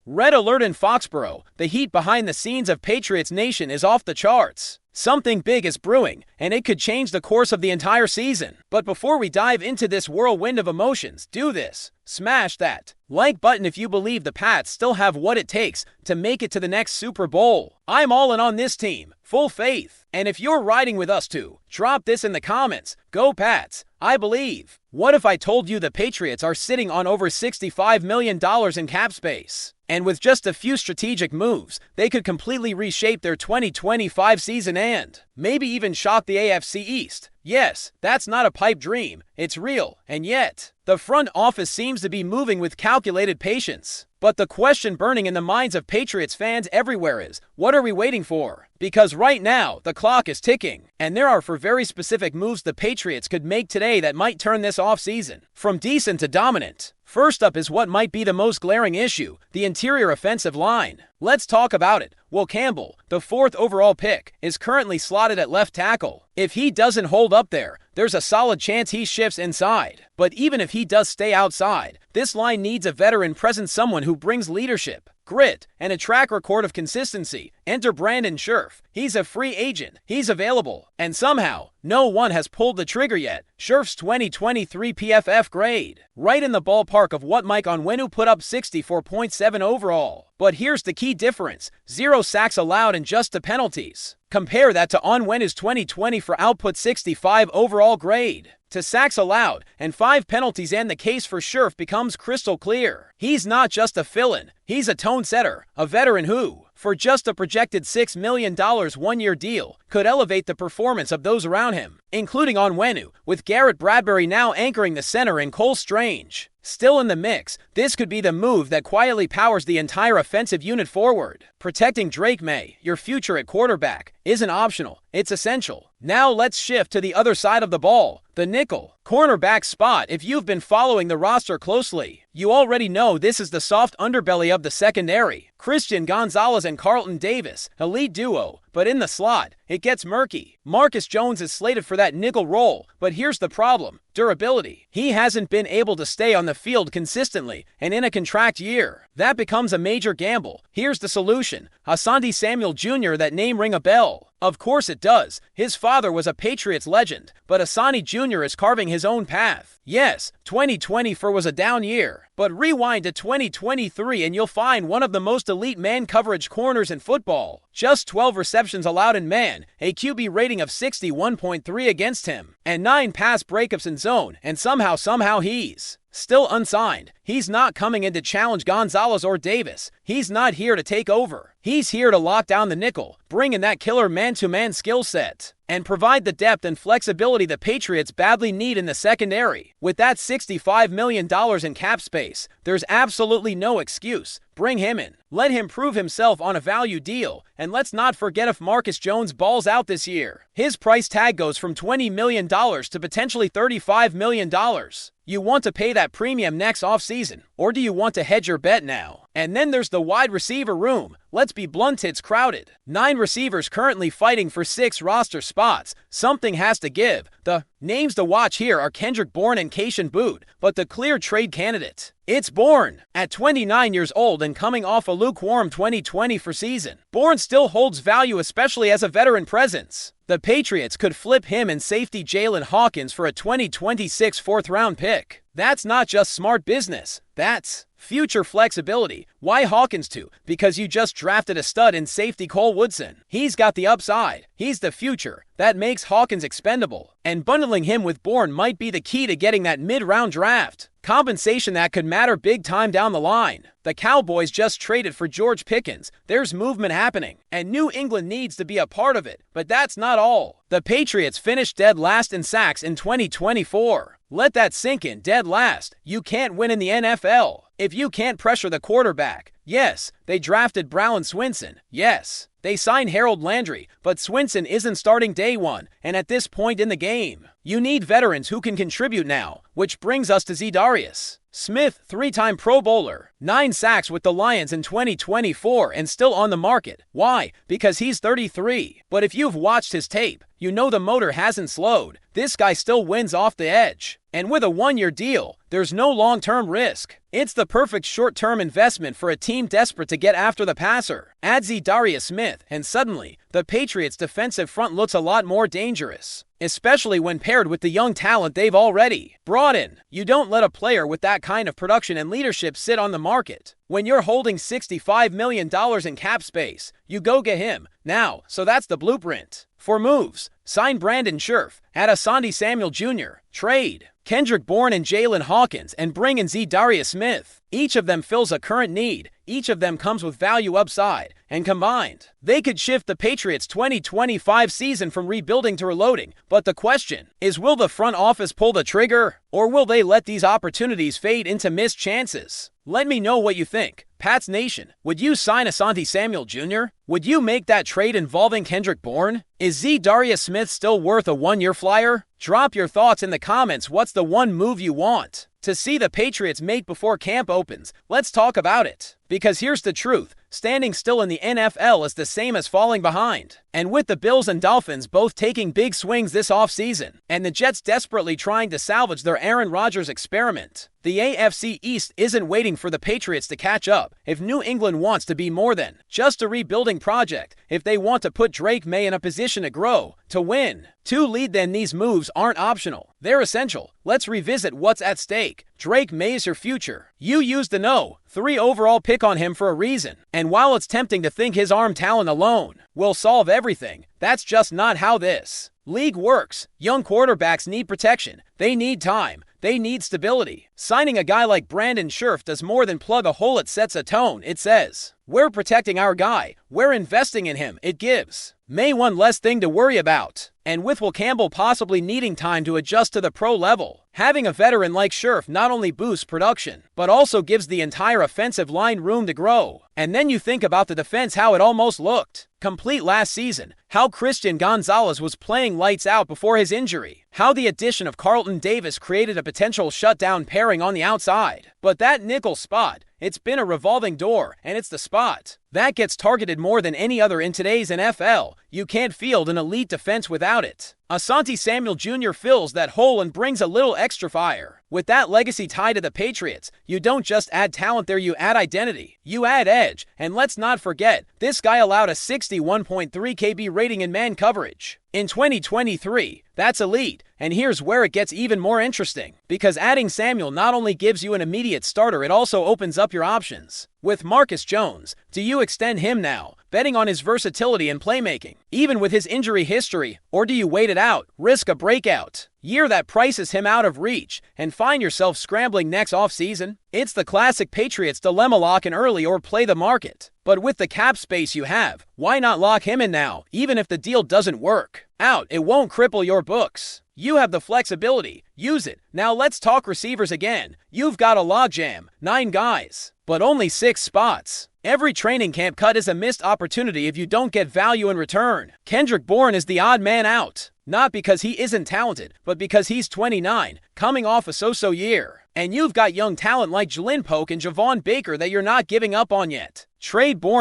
Red alert in Foxborough. The heat behind the scenes of Patriots Nation is off the charts. Something big is brewing, and it could change the course of the entire season. But before we dive into this whirlwind of emotions, do this. Smash that like button if you believe the Pats still have what it takes to make it to the next Super Bowl. I'm all in on this team, full faith. And if you're riding with us too, drop this in the comments. Go Pats, I believe. What if I told you the Patriots are sitting on over $65 million in cap space? And with just a few strategic moves, they could completely reshape their 2025 season and maybe even shock the AFC East. Yes, that's not a pipe dream, it's real, and yet, the front office seems to be moving with calculated patience. But the question burning in the minds of Patriots fans everywhere is, what are we waiting for? Because right now, the clock is ticking, and there are very specific moves the Patriots could make today that might turn this offseason from decent to dominant. First up is what might be the most glaring issue, the interior offensive line. Let's talk about it. Will Campbell, the 4th overall pick, is currently slotted at left tackle. If he doesn't hold up there, there's a solid chance he shifts inside. But even if he does stay outside, this line needs a veteran presence, someone who brings leadership, grit, and a track record of consistency. Enter Brandon Scherff. He's a free agent. He's available. And somehow, no one has pulled the trigger yet. Scherff's 2023 PFF grade, right in the ballpark of what Mike Onwenu put up, 64.7 overall. But here's the key difference. 0 sacks allowed and just the penalties. Compare that to Onwenu's 2020 for output, 65 overall grade. To sacks allowed and 5 penalties, and the case for Scherff becomes crystal clear. He's not just a fill-in, he's a tone setter, a veteran who, for just a projected $6 million one-year deal, could elevate the performance of those around him, including Onwenu, with Garrett Bradbury now anchoring the center and Cole Strange still in the mix. This could be the move that quietly powers the entire offensive unit forward. Protecting Drake Maye, your future at quarterback, isn't optional, it's essential. Now let's shift to the other side of the ball, the nickel cornerback spot. If you've been following the roster closely, you already know this is the soft underbelly of the secondary. Christian Gonzalez and Carlton Davis, elite duo, but in the slot, it gets murky. Marcus Jones is slated for that nickel role, but here's the problem: durability. He hasn't been able to stay on the field consistently, and in a contract year, that becomes a major gamble. Here's the solution: Asante Samuel Jr. That name ring a bell? Of course it does. His father was a Patriots legend, but Asante Jr. is carving his own path. Yes, 2024 was a down year, but rewind to 2023 and you'll find one of the most elite man coverage corners in football. Just 12 receptions allowed in man, a QB rating of 61.3 against him, and 9 pass breakups in zone, and somehow he's still unsigned. He's not coming in to challenge Gonzalez or Davis. He's not here to take over. He's here to lock down the nickel, bring in that killer man-to-man skill set, and provide the depth and flexibility the Patriots badly need in the secondary. With that $65 million in cap space, there's absolutely no excuse. Bring him in. Let him prove himself on a value deal. And let's not forget, if Marcus Jones balls out this year, his price tag goes from $20 million to potentially $35 million. You want to pay that premium next offseason, or do you want to hedge your bet now? And then there's the wide receiver room. Let's be blunt, it's crowded. 9 receivers currently fighting for 6 roster spots. Something has to give. The names to watch here are Kendrick Bourne and Kayshon Boutte, but the clear trade candidate, it's Bourne. At 29 years old and coming off a lukewarm 2020 season, Bourne still holds value, especially as a veteran presence. The Patriots could flip him and safety Jalen Hawkins for a 2026 4th-round pick. That's not just smart business, that's future flexibility. Why Hawkins too? Because you just drafted a stud in safety Cole Woodson. He's got the upside. He's the future. That makes Hawkins expendable. And bundling him with Bourne might be the key to getting that mid-round draft compensation that could matter big time down the line. The Cowboys just traded for George Pickens. There's movement happening, and New England needs to be a part of it. But that's not all. The Patriots finished dead last in sacks in 2024. Let that sink in. Dead last. You can't win in the NFL if you can't pressure the quarterback. Yes, they drafted Brown Swinson. Yes, they signed Harold Landry, but Swinson isn't starting day one, and at this point in the game, you need veterans who can contribute now, which brings us to Za'Darius Smith, 3-time Pro Bowler, 9 sacks with the Lions in 2024 and still on the market. Why? Because he's 33. But if you've watched his tape, you know the motor hasn't slowed. This guy still wins off the edge. And with a 1-year deal, there's no long-term risk. It's the perfect short-term investment for a team desperate to get after the passer. Add Judon Smith, and suddenly, the Patriots' defensive front looks a lot more dangerous, especially when paired with the young talent they've already brought in. You don't let a player with that kind of production and leadership sit on the market. When you're holding $65 million in cap space, you go get him now, so that's the blueprint. For moves, sign Brandon Scherff, add Asante Samuel Jr., trade Kendrick Bourne and Jalen Hawkins, and bring in Judon Smith. Each of them fills a current need, each of them comes with value upside, and combined, they could shift the Patriots' 2025 season from rebuilding to reloading. But the question is, will the front office pull the trigger, or will they let these opportunities fade into missed chances? Let me know what you think. Pats Nation, would you sign Asante Samuel Jr.? Would you make that trade involving Kendrick Bourne? Is Judon Smith still worth a one-year flyer? Drop your thoughts in the comments. What's the one move you want to see the Patriots make before camp opens? Let's talk about it. Because here's the truth, standing still in the NFL is the same as falling behind. And with the Bills and Dolphins both taking big swings this offseason, and the Jets desperately trying to salvage their Aaron Rodgers experiment, the AFC East isn't waiting for the Patriots to catch up. If New England wants to be more than just a rebuilding project, if they want to put Drake Maye in a position to grow, to win, to lead, then these moves aren't optional. They're essential. Let's revisit what's at stake. Drake Maye's your future. You used the No. 3 overall pick on him for a reason. And while it's tempting to think his arm talent alone will solve everything, that's just not how this league works. Young quarterbacks need protection. They need time. They need stability. Signing a guy like Brandon Scherff does more than plug a hole. It sets a tone. It says, we're protecting our guy. We're investing in him. It gives Maye one less thing to worry about. And with Will Campbell possibly needing time to adjust to the pro level, having a veteran like Scherff not only boosts production, but also gives the entire offensive line room to grow. And then you think about the defense, how it almost looked complete last season, how Christian Gonzalez was playing lights out before his injury, how the addition of Carlton Davis created a potential shutdown pairing on the outside. But that nickel spot, it's been a revolving door, and it's the spot that gets targeted more than any other in today's NFL. You can't field an elite defense without it. Asante Samuel Jr. fills that hole and brings a little extra fire. With that legacy tied to the Patriots, you don't just add talent there, you add identity. You add edge. And let's not forget, this guy allowed a 61.3 KB rating in man coverage in 2023. That's elite. And here's where it gets even more interesting. Because adding Samuel not only gives you an immediate starter, it also opens up your options. With Marcus Jones, do you extend him now, betting on his versatility and playmaking, even with his injury history? Or do you wait it out, risk a breakout year that prices him out of reach, and find yourself scrambling next offseason? It's the classic Patriots dilemma: lock in early or play the market. But with the cap space you have, why not lock him in now, even if the deal doesn't work out? It won't cripple your books. You have the flexibility. Use it. Now let's talk receivers again. You've got a logjam, 9 guys, but only 6 spots. Every training camp cut is a missed opportunity if you don't get value in return. Kendrick Bourne is the odd man out. Not because he isn't talented, but because he's 29, coming off a so-so year. And you've got young talent like Polk and Javon Baker that you're not giving up on yet. Trade Bourne